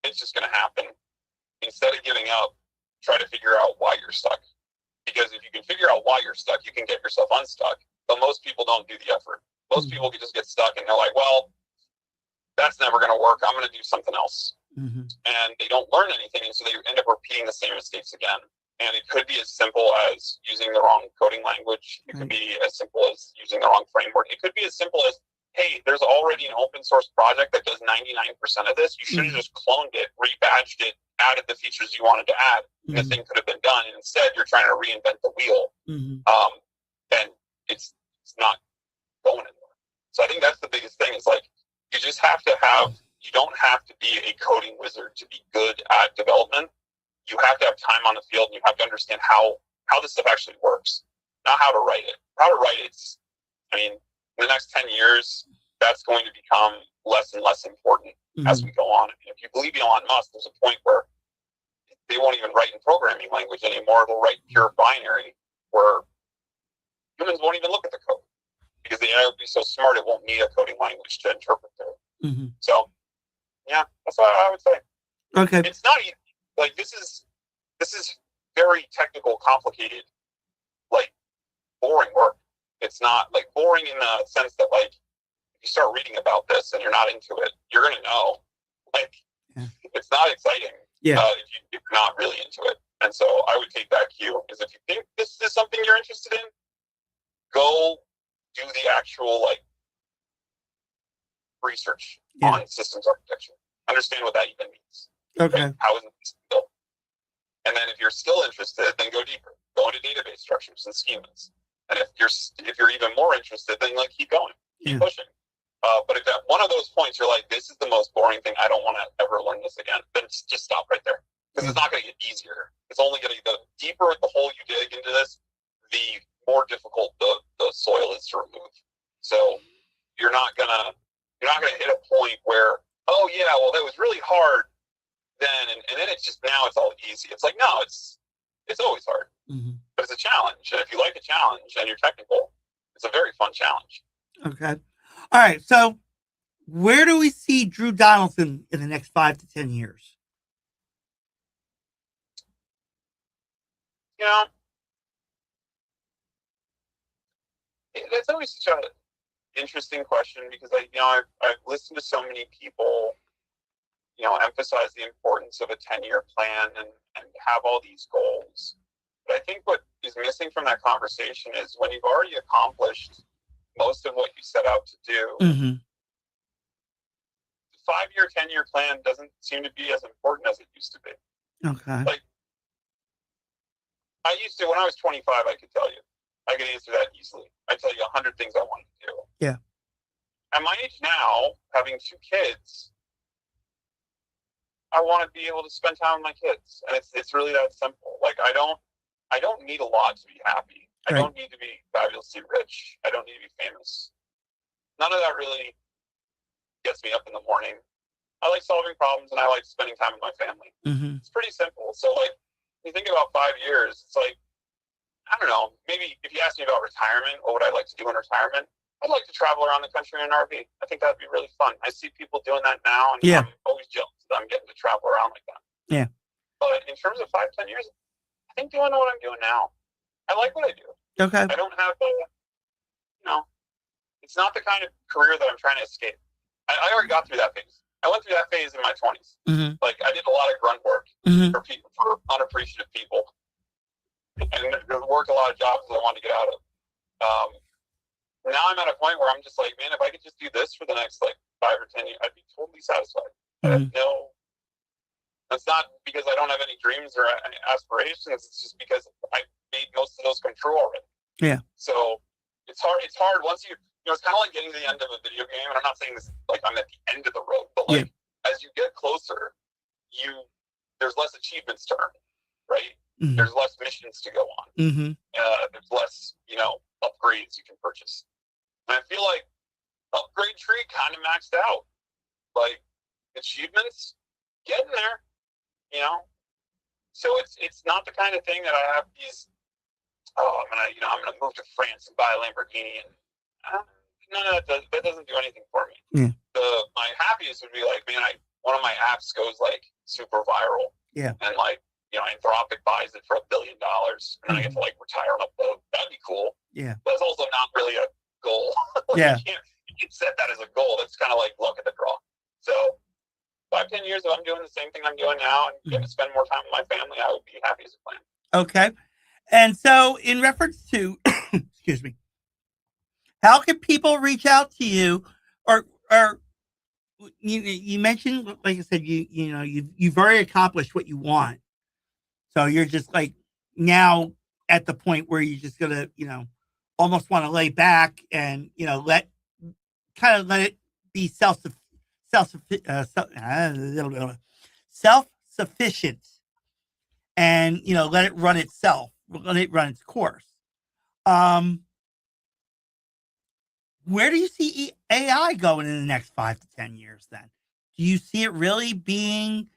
It's just going to happen. Instead of giving up, try to figure out why you're stuck. Because if you can figure out why you're stuck, you can get yourself unstuck. But most people don't do the effort. Most people can just get stuck and they're like, well, that's never going to work. I'm going to do something else. And they don't learn anything. And so they end up repeating the same mistakes again. And it could be as simple as using the wrong coding language. It could be as simple as using the wrong framework. It could be as simple as, hey, there's already an open source project that does 99% of this. You should have just cloned it, rebadged it, added the features you wanted to add, and the thing could have been done. And instead, you're trying to reinvent the wheel. And it's not going anywhere. So I think that's the biggest thing. Is like, you just have to have, you don't have to be a coding wizard to be good at development. You have to have time on the field, and you have to understand how this stuff actually works, not how to write it. How to write it's, I mean, in the next 10 years, that's going to become less and less important as we go on. And if you believe Elon Musk, there's a point where they won't even write in programming language anymore. They'll write pure binary, where humans won't even look at the code because the AI will be so smart it won't need a coding language to interpret it. So, yeah, that's what I would say. Okay. It's not easy. Like, this is very technical, complicated, like, boring work. It's not like boring in the sense that, like, if you start reading about this and you're not into it, you're going to know. Like, it's not exciting if you're not really into it. And so I would take that cue, is if you think this is something you're interested in, go do the actual, like, research on systems architecture. Understand what that even means. Okay. Right? How is it built? And then if you're still interested, then go deeper. Go into database structures and schemas. And if you're even more interested, then like keep going, keep pushing. But if at one of those points you're like, this is the most boring thing, I don't want to ever learn this again, then just stop right there, because it's not going to get easier. It's only going to, the deeper the hole you dig into this, the more difficult the soil is to remove. So you're not gonna hit a point where, oh yeah, well that was really hard then, and then it's just, now it's all easy. It's like, no, it's always hard. But it's a challenge, and if you like a challenge and you're technical, it's a very fun challenge. Okay. All right. So where do we see Drew Donaldson in the next 5 to 10 years? You know, that's always such an interesting question, because I've listened to so many people, emphasize the importance of a 10-year plan and have all these goals. But I think what is missing from that conversation is when you've already accomplished most of what you set out to do, the 5-year, 10-year plan doesn't seem to be as important as it used to be. Okay. Like, I used to, when I was 25, I could tell you. I could answer that easily. I tell you 100 things I wanted to do. Yeah. At my age now, having 2 kids, I want to be able to spend time with my kids, and it's really that simple. Like, I don't need a lot to be happy. I don't need to be fabulously rich. I don't need to be famous. None of that really gets me up in the morning. I like solving problems and I like spending time with my family. It's pretty simple. So like, when you think about 5 years, it's like, I don't know, maybe if you ask me about retirement, what would I like to do in retirement? I'd like to travel around the country in an RV. I think that'd be really fun. I see people doing that now, and I'm always jealous that I'm getting to travel around like that. Yeah. But in terms of 5-10 years, I think doing what I'm doing now, I like what I do. Okay. I don't have it's not the kind of career that I'm trying to escape. I already got through that phase. I went through that phase in my 20s. Like, I did a lot of grunt work for unappreciative people, and worked a lot of jobs that I wanted to get out of. Now I'm at a point where I'm just like, man, if I could just do this for the next like 5 or 10 years, I'd be totally satisfied. That's not because I don't have any dreams or any aspirations. It's just because I made most of those come true already. Yeah. So it's hard. It's hard once it's kind of like getting to the end of a video game. And I'm not saying this like I'm at the end of the road, but like as you get closer, there's less achievements to earn, right? There's less missions to go on. There's less, upgrades you can purchase. And I feel like upgrade tree kind of maxed out. Like achievements, getting there, So it's not the kind of thing that I have these. Oh, I'm gonna move to France and buy a Lamborghini, and none of that doesn't do anything for me. Yeah. My happiest would be like, man, one of my apps goes like super viral. Yeah. And like, Anthropic buys it for $1 billion, and then I get to like retire on a boat. That'd be cool. Yeah. But it's also not really a goal. You can't set that as a goal. That's kind of like luck at the draw. So 5-10 years, if I'm doing the same thing I'm doing now and getting to spend more time with my family, I would be happy as a plan. Okay. And so in reference to, excuse me, how can people reach out to you, or you mentioned, like I said, you've already accomplished what you want. So you're just like now at the point where you're just going to, almost want to lay back and, let it be self-sufficient and, let it run itself, let it run its course. Where do you see AI going in the next 5 to 10 years then? Do you see it really being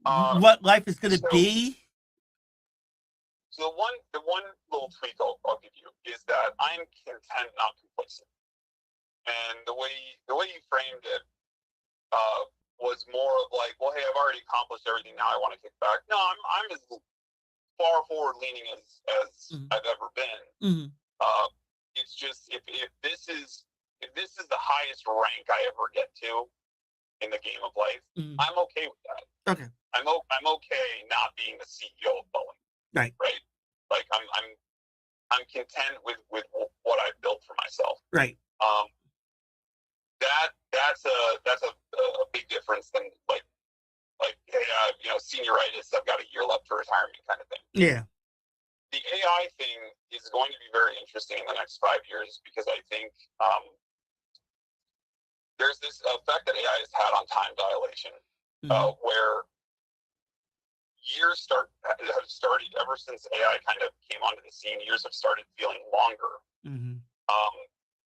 what life is going to be? So the one little tweak I'll give you is that I'm content, not complacent. And the way you framed it was more of like, well, hey, I've already accomplished everything. Now I want to kick back. No, I'm as far forward leaning as I've ever been. It's just if this is the highest rank I ever get to in the game of life, I'm okay with that. Okay. I'm okay not being the CEO of Boeing. Right. Right. Like I'm content with what I've built for myself. Right. That's a big difference than like hey, senioritis, I've got a year left to retirement kind of thing. Yeah. The AI thing is going to be very interesting in the next 5 years because I think there's this effect that AI has had on time dilation, where years have started ever since AI kind of came onto the scene. Years have started feeling longer.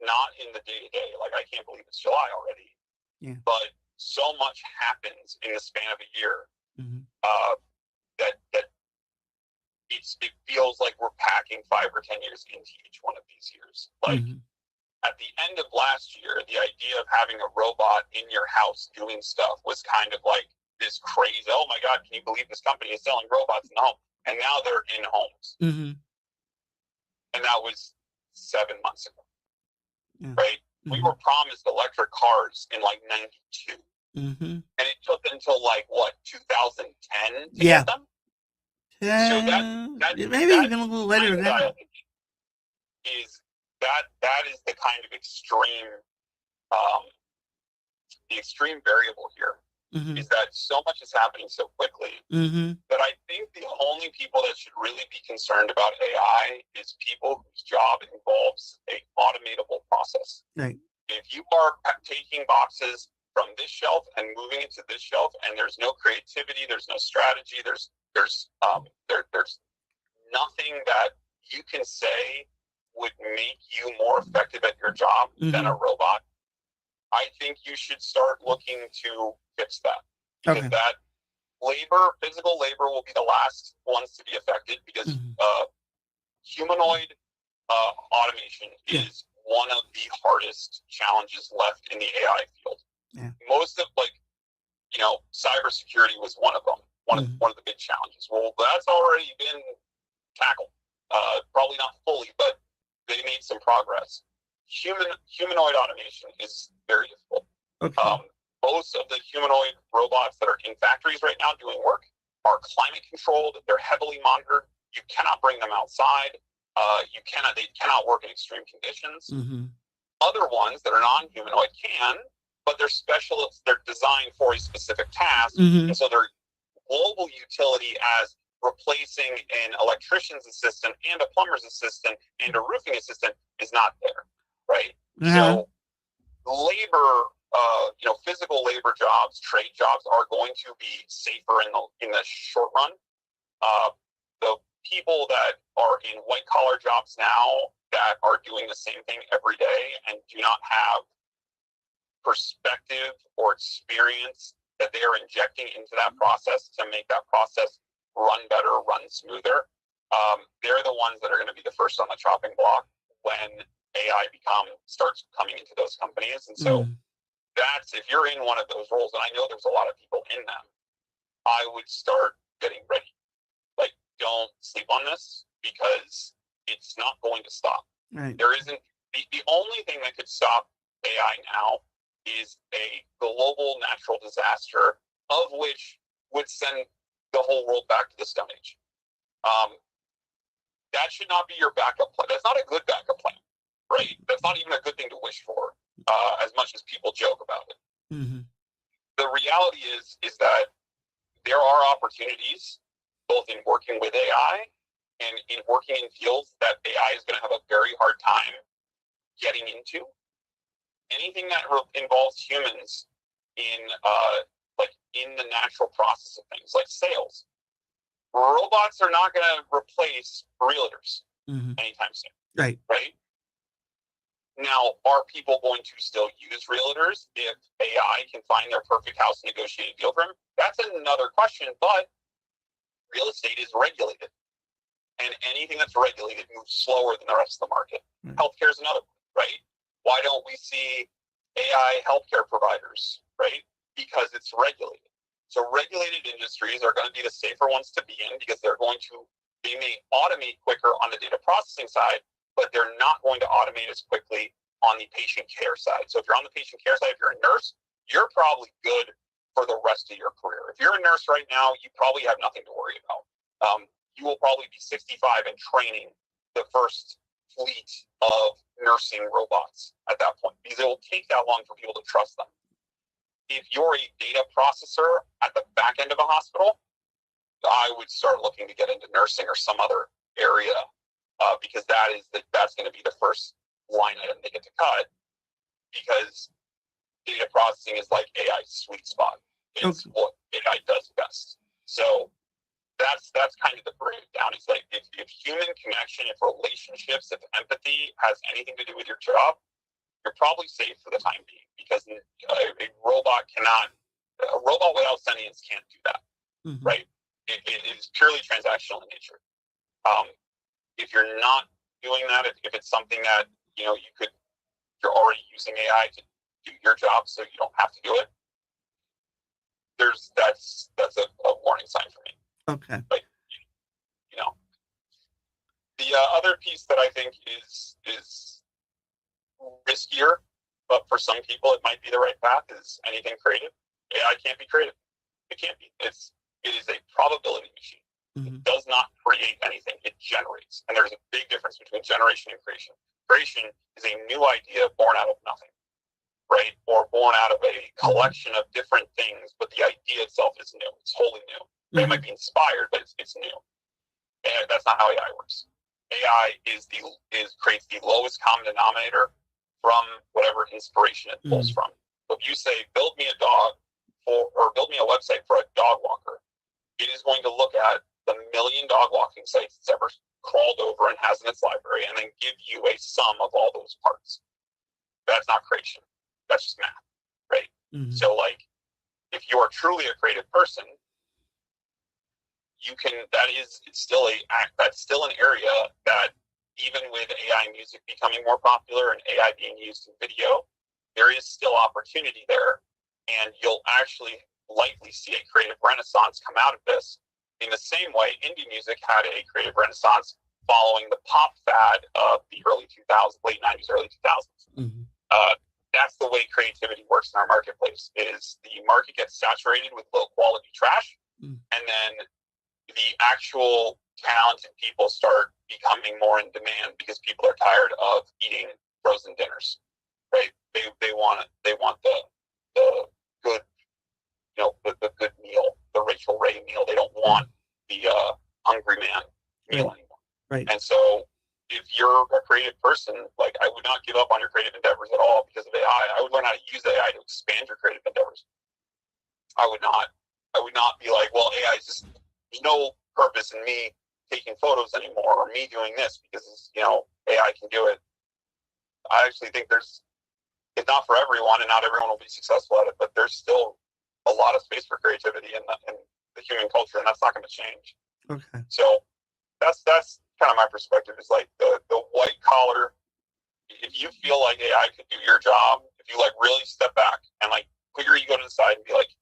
Not in the day-to-day. Like, I can't believe it's July already. Yeah. But so much happens in the span of a year that it feels like we're packing 5 or 10 years into each one of these years. Like at the end of last year, the idea of having a robot in your house doing stuff was kind of like this crazy, oh my God, can you believe this company is selling robots in the home? And now they're in homes. And that was 7 months ago. Right? We were promised electric cars in like 92. And it took until like what, 2010 to get them? So that maybe even a little later than that. That is the kind of extreme the extreme variable here is that so much is happening so quickly that I think the only people that should really be concerned about AI is people whose job involves a automatable process. Right. If you are taking boxes from this shelf and moving it to this shelf, and there's no creativity, there's no strategy, there's nothing that you can say would make you more effective at your job than a robot, I think you should start looking to fix that. Because that physical labor will be the last ones to be affected, because humanoid automation is one of the hardest challenges left in the AI field. Yeah. Most of, cybersecurity was one of them, one of the big challenges. Well, that's already been tackled. Probably not fully, but they made some progress. Humanoid automation is very difficult. Okay. Most of the humanoid robots that are in factories right now doing work are climate controlled. They're heavily monitored. You cannot bring them outside. They cannot work in extreme conditions. Other ones that are non-humanoid can, but they're specialists. They're designed for a specific task, and so their global utility as replacing an electrician's assistant and a plumber's assistant and a roofing assistant is not there, right? So labor, physical labor jobs, trade jobs are going to be safer in the short run. The people that are in white collar jobs now that are doing the same thing every day and do not have perspective or experience that they are injecting into that process to make that process run better, run smoother, they're the ones that are going to be the first on the chopping block when AI starts coming into those companies. And so if you're in one of those roles, and I know there's a lot of people in them, I would start getting ready. Like, don't sleep on this, because it's not going to stop. Right. There isn't, the only thing that could stop AI now is a global natural disaster, of which would send the whole world back to the Stone Age. That should not be your backup plan. That's not a good backup plan, right? That's not even a good thing to wish for, as much as people joke about it. The reality is that there are opportunities both in working with AI and in working in fields that AI is going to have a very hard time getting into. Anything that involves humans in the natural process of things, like sales. Robots are not going to replace realtors anytime soon. Right. Now, are people going to still use realtors if AI can find their perfect house and negotiate a deal for them? That's another question, but real estate is regulated. And anything that's regulated moves slower than the rest of the market. Healthcare is another one, right? Why don't we see AI healthcare providers, right? Because it's regulated. So regulated industries are going to be the safer ones to be in, because they may automate quicker on the data processing side, but they're not going to automate as quickly on the patient care side. So if you're on the patient care side, if you're a nurse, you're probably good for the rest of your career. If you're a nurse right now, you probably have nothing to worry about. You will probably be 65 and training the first fleet of nursing robots at that point, because it will take that long for people to trust them. If you're a data processor at the back end of a hospital, I would start looking to get into nursing or some other area, because that's going to be the first line item they get to cut, because data processing is like AI's sweet spot. It's what AI does best. So that's kind of the breakdown. It's like if human connection, if relationships, if empathy has anything to do with your job, you're probably safe for the time being, because a robot without sentience can't do that, right? It is purely transactional in nature. If you're not doing that, if it's something that you're already using AI to do your job, so you don't have to do it, that's a warning sign for me. Okay. Like, the other piece that I think is riskier, but for some people it might be the right path, is anything creative. AI can't be creative. It can't be. It is a probability machine. It does not create anything. It generates. And there's a big difference between generation and creation. Creation is a new idea born out of nothing, right? Or born out of a collection of different things, but the idea itself is new. It's wholly new. It might be inspired, but it's new. And that's not how AI works. AI creates the lowest common denominator from whatever inspiration it pulls from. So if you say, build me a dog or build me a website for a dog walker, it is going to look at the 1 million dog walking sites it's ever crawled over and has in its library, and then give you a sum of all those parts. That's not creation. That's just math, right? Mm-hmm. So, like, if you are truly a creative person, you can. It's still an area that, even with AI music becoming more popular and AI being used in video, there is still opportunity there, and you'll actually likely see a creative renaissance come out of this. In the same way, indie music had a creative renaissance following the pop fad of the early 2000s, late 90s, early 2000s. Mm-hmm. That's the way creativity works in our marketplace. Is the market gets saturated with low quality trash, and then the actual talented people start becoming more in demand because people are tired of eating frozen dinners, right? They want the good, the good meal, the Rachel Ray meal. They don't want the Hungry Man meal anymore. Right. And so, if you're a creative person, like, I would not give up on your creative endeavors at all because of AI. I would learn how to use AI to expand your creative endeavors. I would not be like, well, AI is just, there's no purpose in me taking photos anymore or me doing this because, AI can do it. I actually think it's not for everyone, and not everyone will be successful at it, but there's still a lot of space for creativity in the human culture, and that's not going to change. Okay. So that's kind of my perspective, is like the white collar. If you feel like AI could do your job, if you like really step back and like put your ego to the side and be like,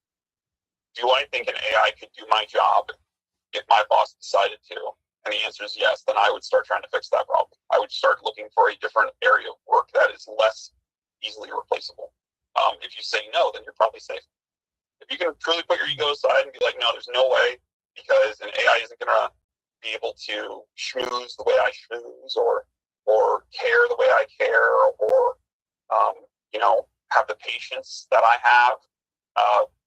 do I think an AI could do my job if my boss decided to? And the answer is yes, then I would start trying to fix that problem. I would start looking for a different area of work that is less easily replaceable. If you say no, then you're probably safe. If you can truly put your ego aside and be like, no, there's no way, because an AI isn't going to be able to schmooze the way I schmooze, or care the way I care, or have the patience that I have,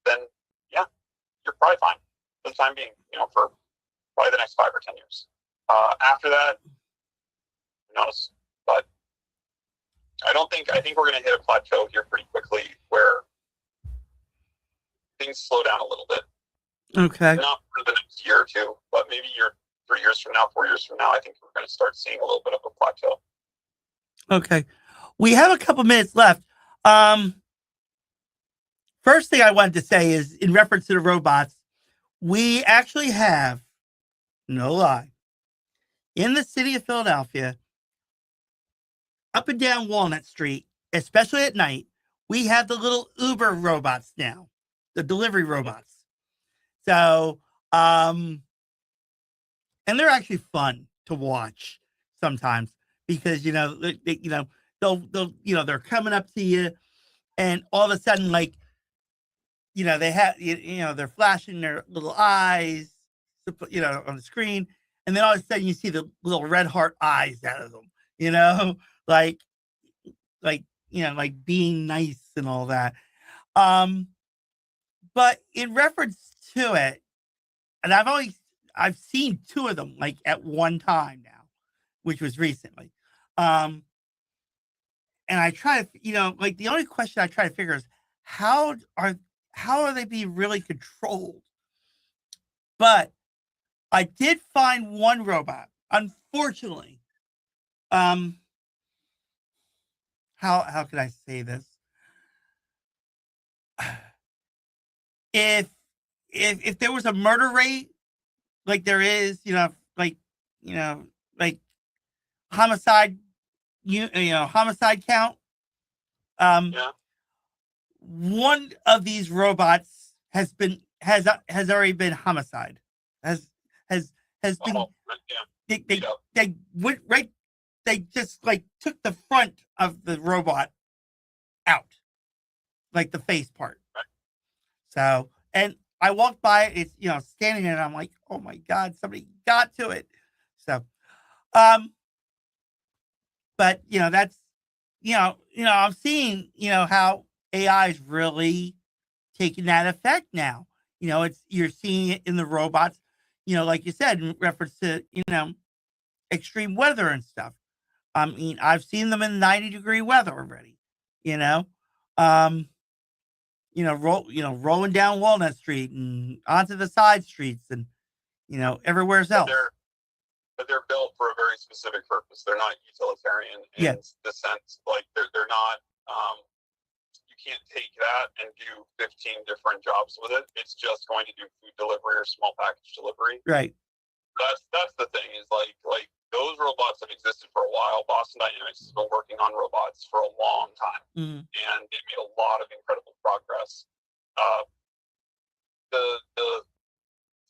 then yeah, you're probably fine for the time being, for probably the next 5 or 10 years. After that, who knows? But I think we're going to hit a plateau here pretty quickly where things slow down a little bit. Okay. Not for the next year or two, but maybe 3 years from now, 4 years from now, I think we're going to start seeing a little bit of a plateau. Okay. We have a couple minutes left. First thing I wanted to say is, in reference to the robots, we actually have, no lie, in the city of Philadelphia, up and down Walnut Street, especially at night, we have the little Uber robots now, the delivery robots. So, and they're actually fun to watch sometimes, because they're coming up to you, and all of a sudden, like, they have, they're flashing their little eyes, on the screen, and then all of a sudden you see the little red heart eyes out of them, like being nice and all that. But in reference to it, and I've seen 2 of them, like, at one time now, which was recently. And I try to, like, the only question I try to figure is, how are they being really controlled? But I did find one robot, unfortunately. How can I say this? If there was a murder rate, like there is, like homicide, homicide count, one of these robots has already been homicide, has been, they went right, they just like took the front of the robot out, like the face part. So, and I walked by it, it's, standing there, and I'm like, oh my God, somebody got to it. So, but that's, I'm seeing, how AI is really taking that effect now. You're seeing it in the robots, like you said, in reference to, extreme weather and stuff. I mean, I've seen them in 90-degree weather already, rolling down Walnut Street and onto the side streets and, everywhere else. but they're built for a very specific purpose. They're not utilitarian in the sense, like they're not. You can't take that and do 15 different jobs with it. It's just going to do food delivery or small package delivery. Right. That's the thing, is like those robots have existed for a while. Boston Dynamics has been working on robots for a long time, and they made a lot of incredible progress. The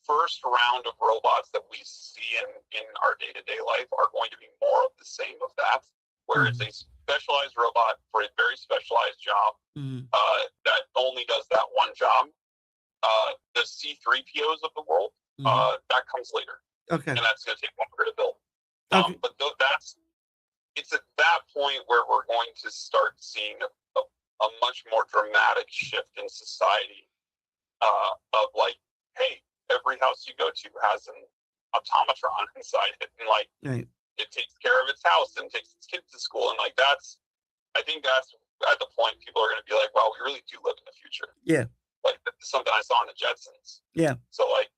first round of robots that we see in our day-to-day life are going to be more of the same of that, where it's a specialized robot for a very specialized job that only does that one job. The C3POs of the world, that comes later. Okay. And that's going to take longer to build. Okay. But it's at that point where we're going to start seeing a much more dramatic shift in society of like, hey, every house you go to has an automatron inside it, and like it takes care of its house and takes its kids to school, and like I think that's at the point people are going to be like, wow, we really do live in the future. Yeah. Like something I saw in the Jetsons. Yeah. So like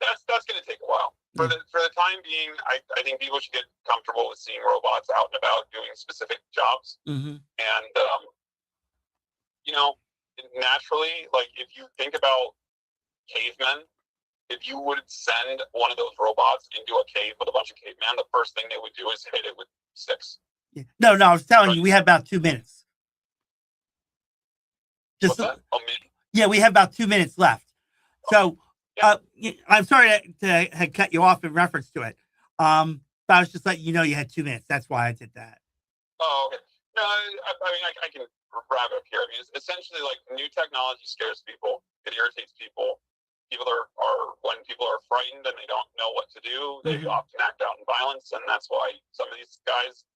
that's going to take a while. For the time being, I think people should get comfortable with seeing robots out and about doing specific jobs. And naturally, like if you think about cavemen, if you would send one of those robots into a cave with a bunch of cavemen, the first thing they would do is hit it with sticks. Yeah. No, I was telling you, we have about 2 minutes. What's that? Yeah, we have about 2 minutes left. So I'm sorry to have cut you off in reference to it. But I was just letting you know you had 2 minutes. That's why I did that. Oh, okay. No, I can wrap it up here. I mean, it's essentially like new technology scares people. It irritates people. People are when people are frightened and they don't know what to do, they often act out in violence, and that's why some of these guys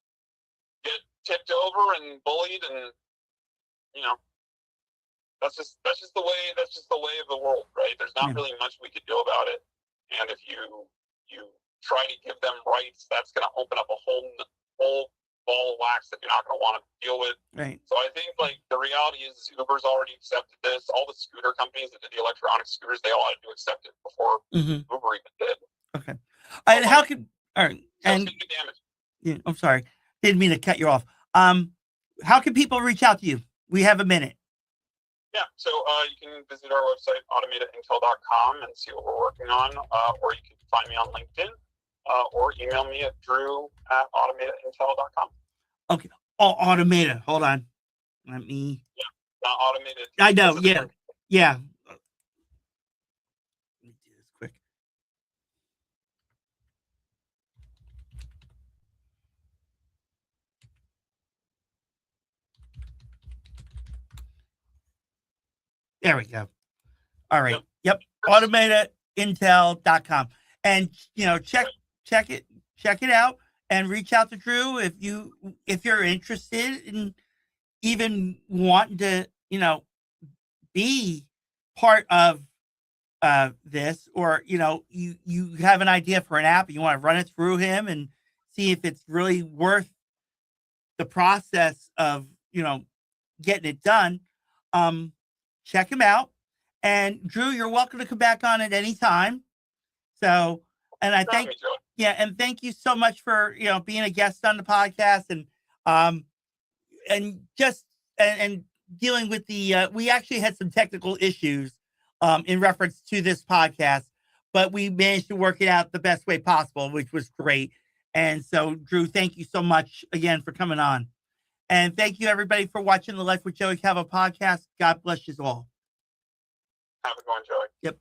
get tipped over and bullied, and that's just the way of the world, right? There's not really much we could do about it, and if you try to give them rights, that's going to open up a whole ball of wax that you're not going to want to deal with. Right. So I think like the reality is Uber's already accepted this. All the scooter companies that did the electronic scooters, they all had to accept it before Uber even did. Okay. And how can and damage. Yeah, I'm sorry, didn't mean to cut you off. How can people reach out to you? We have a minute. Yeah, so you can visit our website, automatedintel.com, and see what we're working on, or you can find me on LinkedIn, or email me at drew@automatedintel.com. Okay. Oh, automated. Hold on. Let me. Yeah, not automated. I know. Yeah. Yeah. Let me do this quick. There we go. All right. Yep. Automatedintel.com. And check it out and reach out to Drew if you're interested in even wanting to, be part of this, or you have an idea for an app, you want to run it through him and see if it's really worth the process of getting it done. Check him out. And Drew, you're welcome to come back on at any time. So, and I thank you so much for being a guest on the podcast, and dealing with the we actually had some technical issues in reference to this podcast, but we managed to work it out the best way possible, which was great. And so, Drew, thank you so much again for coming on. And thank you, everybody, for watching the Life with Joey Calvo podcast. God bless you all. Have a good one, Joey. Yep.